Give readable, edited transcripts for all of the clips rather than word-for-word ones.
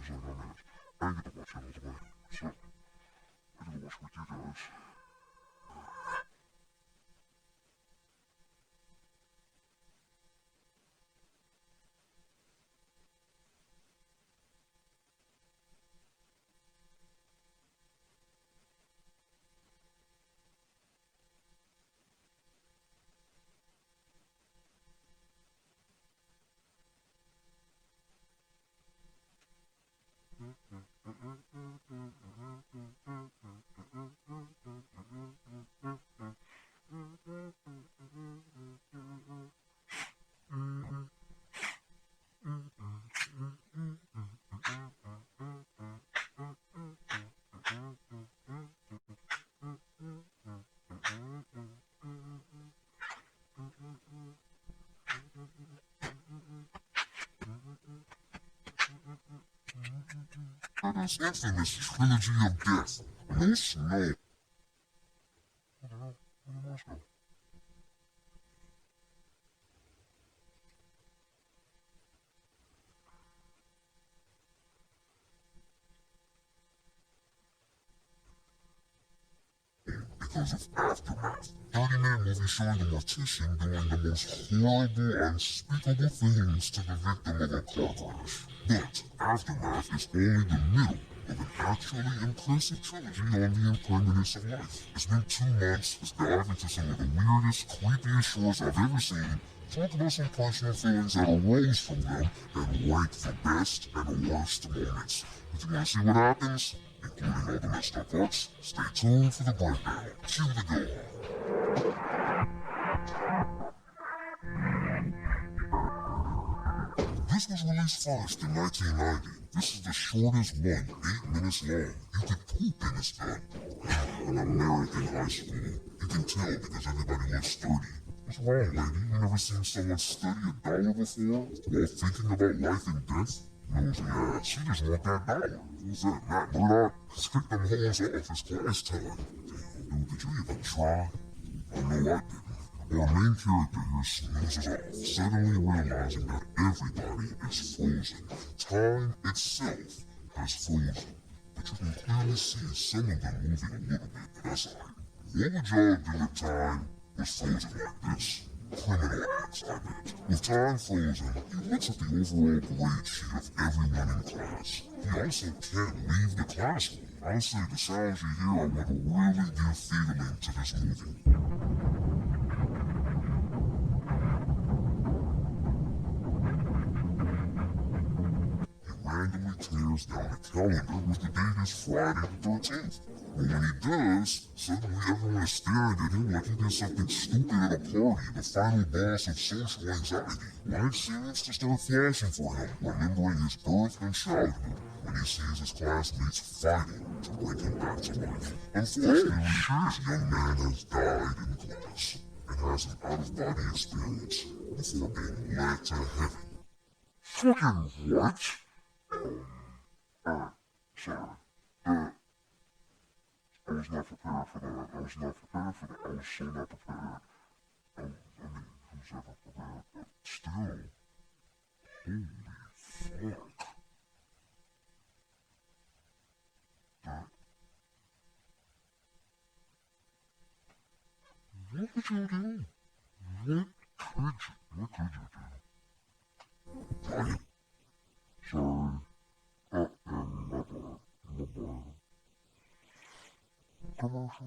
I get to watch it all the way. So, I get to watch with you guys. This infamous trilogy of death. No snow. I don't know. Let's go. Because of Aftermath, 30-minute movie showing the mortician doing the most horrible, unspeakable things to the victim of a car crash. But Aftermath is only the middle of an actually impressive trilogy on the impermanence of life. It's been 2 months. Let's dive into some of the weirdest, creepiest shorts I've ever seen, talk about some personal feelings that arose from them, and rank the best and worst moments. If you want to see what happens, including all the messed up parts, stay tuned for the breakdown. Cue the go. This was released first in 1990. This is the shortest one, 8 minutes long. You can poop in this gun. An American high school. You can tell because everybody looks 30. What's wrong, lady? You never seen someone study $1 before while thinking about life and death? Nosy ass. She just want that dollar. Who's that? Matt Murdock? Let's kick them holes off. It's class time. Damn, dude, did you even try? I know I didn't. Our main character here snoozes off, suddenly realizing that everybody is frozen. Time itself has frozen. But you can clearly see some of them moving a little bit, but that's alright. What would y'all do if time was frozen like this? Criminal acts, I bet. With time frozen, he looks at the overall grade sheet of everyone in class. He also can't leave the classroom. Honestly, the sounds you hear are what really give feeling to this movie. Randomly tears down a calendar with the date is Friday the 13th. But when he does, suddenly everyone is staring at him like he did something stupid at a party, the final boss of social anxiety. Light seems to start flashing for him, remembering his birth and childhood, when he sees his classmates fighting to bring him back to life. Unfortunately, this young man has died in class, and has an out-of-body experience before being led to heaven. Fucking what? Sorry. I was not prepared for that. I was not prepared for that. I was so not prepared. I mean, who's ever prepared? But still, holy fuck. That. What would you do? What could you do? Sorry. Never. Commercial.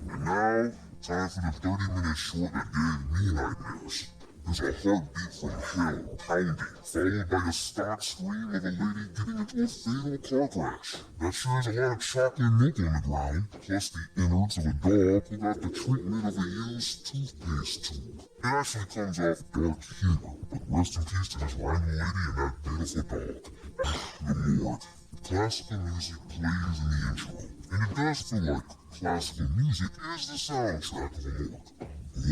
And now, time for the 30-minute short that gave me nightmares. There's a heartbeat from hell pounding, followed by a stock scream of a lady getting into a fatal car crash. That sure is a lot of chocolate milk on the ground, plus the innards of a dog who got the treatment of a used toothpaste tube. It actually comes off dark humor, but rest in peace to this rhino lady and that beautiful dog. The morgue. Classical music plays in the intro, and it does feel like classical music is the soundtrack of a morgue.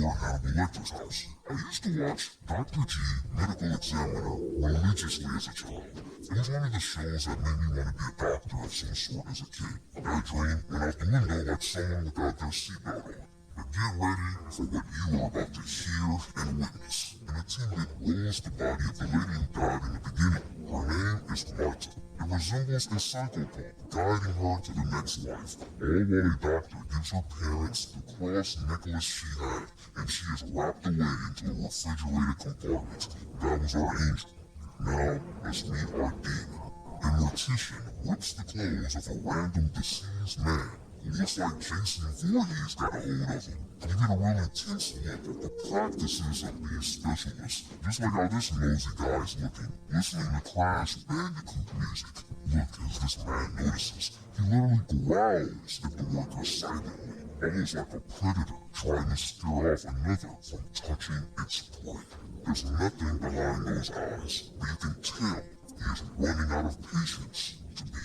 Or Hannibal Lecter's house. I used to watch Dr. G, Medical Examiner, religiously as a child. It was one of the shows that made me want to be a doctor of some sort as a kid. That dream went out the window like someone without their seatbelt on. But get ready for what you are about to hear and witness. An attendant rolls the body of the lady who died in the beginning. Her name is Marta. It resembles a psychopath guiding her to the next life, all while a doctor gives her parents the cross necklace she had, and she is wrapped away into a refrigerated compartment. That was our angel. Now, let's meet our demon. A mortician rips the clothes of a random deceased man who looks like Jason Voorhees got a hold of him. You get a real intense look at the practices of these specialists, just like how this nosy guy is looking, listening to Crash Bandicoot music. Look, as this man notices, he literally growls at the worker silently, almost like a predator trying to scare off another from touching its prey. There's nothing behind those eyes, but you can tell he is running out of patience to be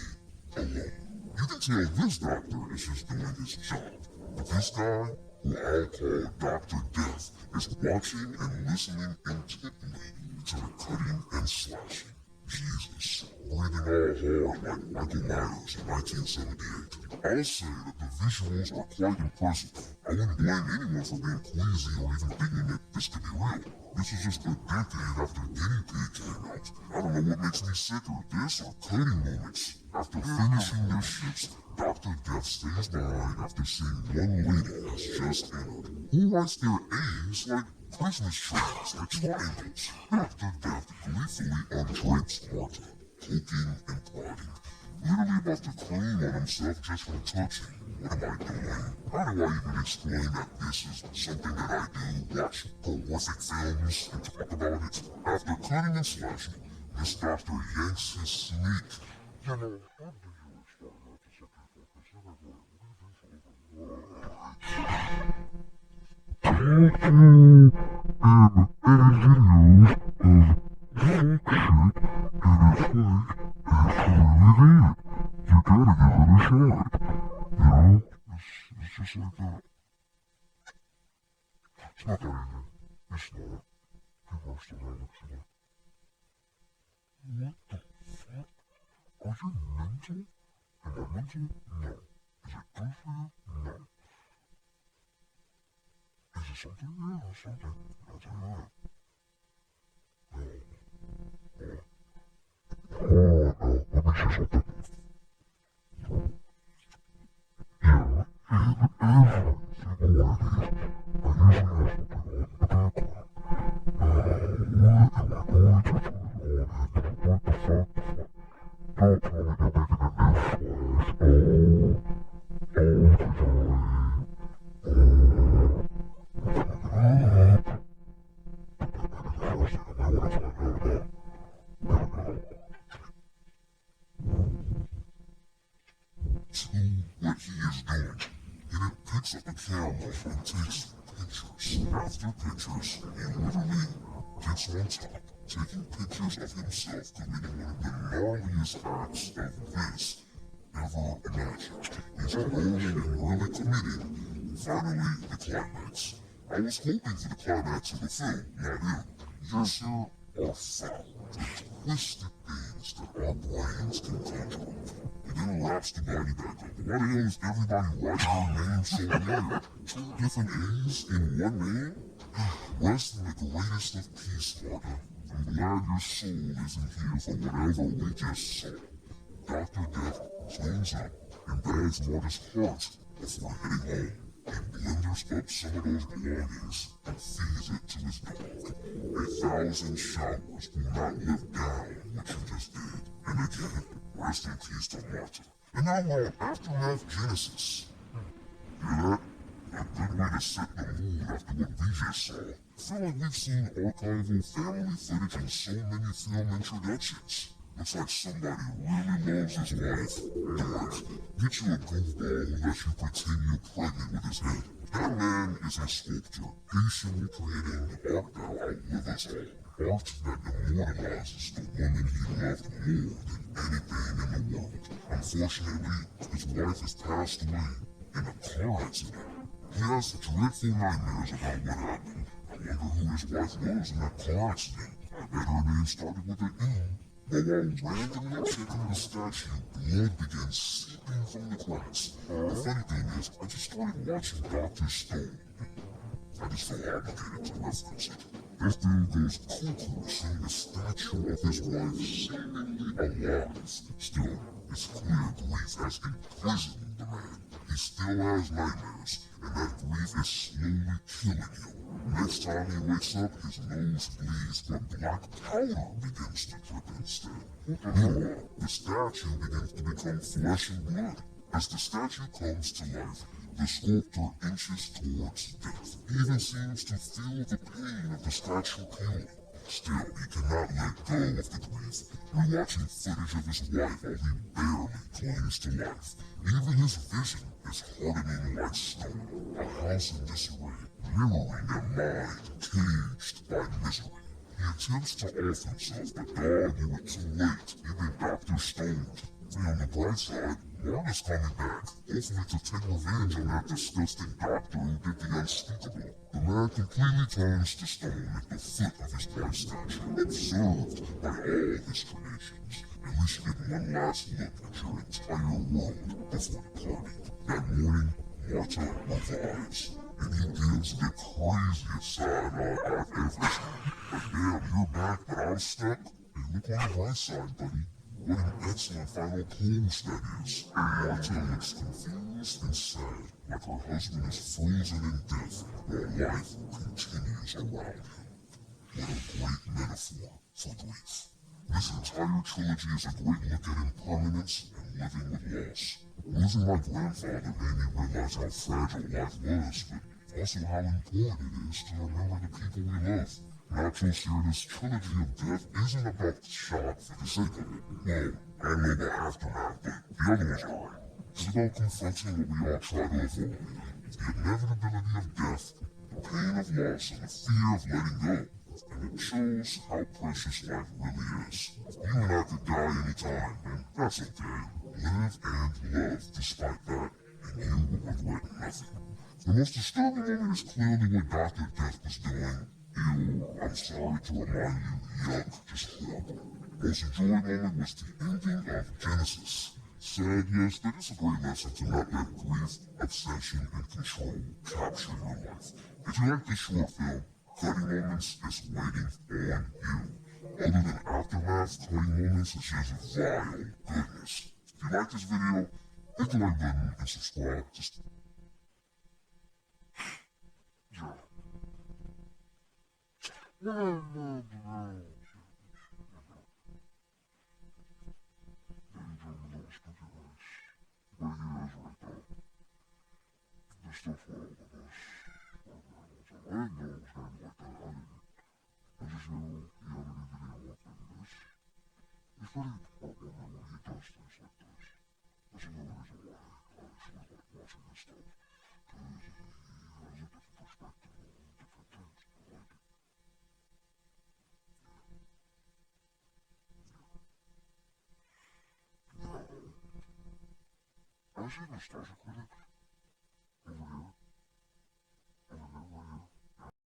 alone. You can tell this doctor is just doing his job, but this guy, who I'll call Dr. Death, is watching and listening intently to the cutting and slashing. Jesus, breathing all hard like Michael Myers in 1978. I'll say that the visuals are quite impressive. I wouldn't blame anyone for being queasy or even thinking that this could be real. This is just a decade after Guinea Pig came out. I don't know what makes me sicker, this or cutting moments. After finishing their shifts, Dr. Death stays behind after seeing one lady has just entered, who writes their A's like Christmas trees or triangles. Dr. Death gleefully undrapes Marta, poking and prodding, literally about to claim on himself just from touching. What am I doing? How do I even explain that this is something that I do? Watch horrific films and talk about it? After cutting and slashing, this doctor yanks his snake. You know, how do you explain that to some people? Because they're like, what do you do for a living? Talking in any videos of fuck shit, and it's like, it's really good. You gotta give it a shot. You know? It's just like that. It's not that easy. It's not. People are still having it. What the fuck? Are you mental? Am I mental? No. Is it good for you? No. Is it something? Yeah, it's something. I'll tell you that. Let me say something. Yeah, every single one of these, I usually have something on the background. What am I going to turn it on into? What the fuck? Don't tell me they're making a new Flash. Oh, what he is doing, and it picks up the camera and takes pictures after pictures. He literally gets on top, taking pictures of himself committing one of the gnarliest acts of this ever imagined. He's rolling and really committed. Finally, the climax. I was hoping for the climax of the film, not it. Yes, sir, are foul, the twisted things that our brains can conjure up. It then wraps the body back up. Why the hell is everybody writing their names so weird? 2 different A's in one name? Rest in the greatest of peace, Marta. I'm glad your soul isn't here for whatever we just saw. Dr. Death cleans up and bags Marta's heart before heading home. He blenders up some of those belongings and feeds it to his dog. 1,000 showers will not live down what you just did. And again, rest in peace to Marta. And now we're on Aftermath Genesis. Hear that? a good way to set the mood after what we just saw. I feel like we've seen archival family footage in so many film introductions. Looks like somebody really loves his wife. Dork, get you a goofball who lets you pretend you're pregnant with his head. That man is a sculptor, patiently creating art that will outlive us all. Art that immortalizes the woman he loved more than anything in the world. Unfortunately, his wife has passed away in a car accident. He has dreadful nightmares about what happened. I wonder who his wife was in that car accident. I bet her name started with an M. But while randomly checking the statue, blood began seeping from the cracks. The funny thing is, I just started watching Dr. Stone. I just felt obligated to reference it. This dude goes cuckoo seeing the statue of his wife seemingly alive. Still, it's clear grief has imprisoned the man. He still has nightmares, and that grief is slowly killing him. Next time he wakes up, his nose bleeds, but black powder begins to drip instead. Meanwhile, the statue begins to become flesh and blood. As the statue comes to life, the sculptor inches towards death. He even seems to feel the pain of the statue peeling. Still, he cannot let go of the grief. We're watching footage of his wife while he barely clings to life. Even his vision is hardening like stone. A house in disarray, mirroring a mind caged by misery. He attempts to off himself, but God knew it too late. Even Dr. Stone. On the bright side, Mark is coming back, hopefully to take revenge on that disgusting doctor who did the unspeakable. The man completely turns to stone at the foot of his white statue, observed by all his creations. At least you get one last look at your entire world before departing. That morning, Marta revives, and he gives the craziest side eye I've ever seen. But damn, you're back, but I'm stuck? Hey, look on the bright side, buddy. What an excellent final pose that is. Marta looks confused and sad, like her husband is frozen in death while life continues around him. What a great metaphor for grief. This entire trilogy is a great look at impermanence and living with loss. Losing my grandfather made me realize how fragile life was, but also how important it is to remember the people we love. Naturals here, this trilogy of death isn't about the shock for the sake of it. Well, I don't know about Aftermath, but the other ones are. It's about confronting what we all try to avoid. The inevitability of death, the pain of loss, and the fear of letting go. And it shows how precious life really is. You and I could die anytime, and that's okay. Live and love despite that, and you will regret nothing. The most disturbing moment is clearly what Dr. Death was doing. Ew, I'm sorry to remind you, yuck, just horrible. Most enjoyed moment was the ending of Genesis. Sad, yes, but it's a great lesson to not let grief, obsession, and control capture your life. If you like this short film, Cutting Moments is waiting on you. Other than Aftermath, Cutting Moments is just vile goodness. If you like this video, hit the like button and subscribe. Just... But he is right though. There's stuff for all of us. I didn't know it was gonna be like that. I just knew he had any video like this. It's pretty heartwarming when he does things like this. That's another reason why I actually like watching his stuff. Because he has a different perspective on different things. I like it. Now, as a nostalgic critic,